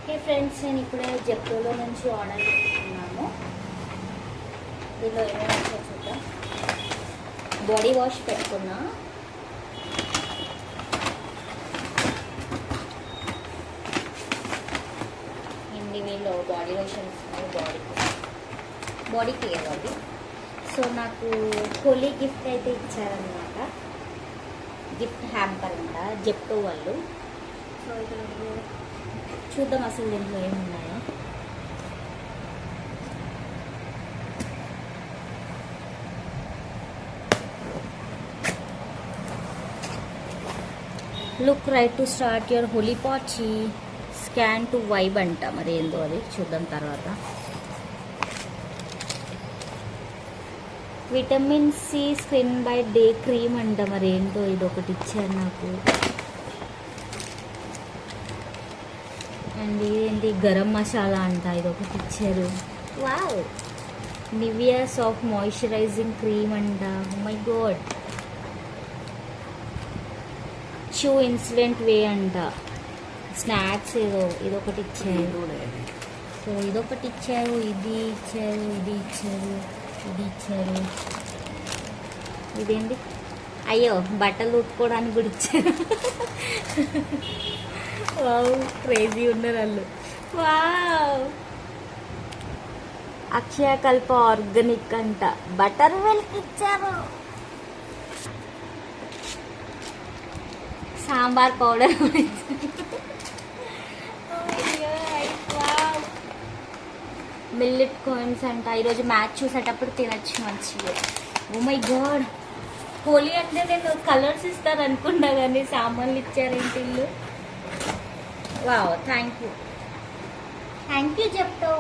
Okay friends, నేను ఇప్పుడే జెప్టోలో నుంచి ఆర్డర్ పెట్టుకున్నాను. దీనిలో ఏమేమి వచ్చాయో చూద్దాం. బాడీ వాష్ పెట్టుకున్నా, ఇండివిలో బాడీ లోషన్స్, బాడీ కేర్ అది. సో నాకు హోలీ గిఫ్ట్ అయితే ఇచ్చారనమాట, గిఫ్ట్ హ్యాంపర్ అంట జెప్టో వాళ్ళు. సో ఇక్కడ చూద్దాం అసలు దీంట్లో ఏమున్నాయో. Look right to start your Holi party, scan to vibe అంట. మరి ఏందో అది చూద్దాం తర్వాత. Vitamin C skin by day cream అంట. మరి ఏంటో ఇది ఒకటి ఇచ్చారు నాకు. అండ్ ఇదేంటి గరం మసాలా అంట, ఇది ఒకటి ఇచ్చారు. Wow, Nivea soft moisturizing cream అంట. Oh my god. Shoe incident వే అంట. స్నాక్స్ ఏదో ఇదొకటి ఇచ్చారు. సో ఇదొకటి ఇచ్చారు, ఇది ఇచ్చారు, ఇది ఇచ్చారు, ఇది ఇచ్చారు. ఇదేంటి, అయ్యో బట్టలు ఉట్టుకోవడానికి కూడా ఇచ్చారు. వావ్, క్రేజీ ఉన్నారు వాళ్ళు. వావ్, అక్షయకల్ప ఆర్గానిక్ అంట, బటర్ మిల్క్ ఇచ్చారు. సాంబార్ పౌడర్ మిల్లెట్ కాయిన్స్ అంట. ఈరోజు మ్యాచ్ చూసేటప్పుడు తినచ్చు మంచిగా. ఓ మై గాడ్, హోలీ అంటే నేను కలర్స్ ఇస్తారు అనుకున్నా కానీ సామాన్లు ఇచ్చారేంటి ఇల్లు. Wow, thank you Zepto.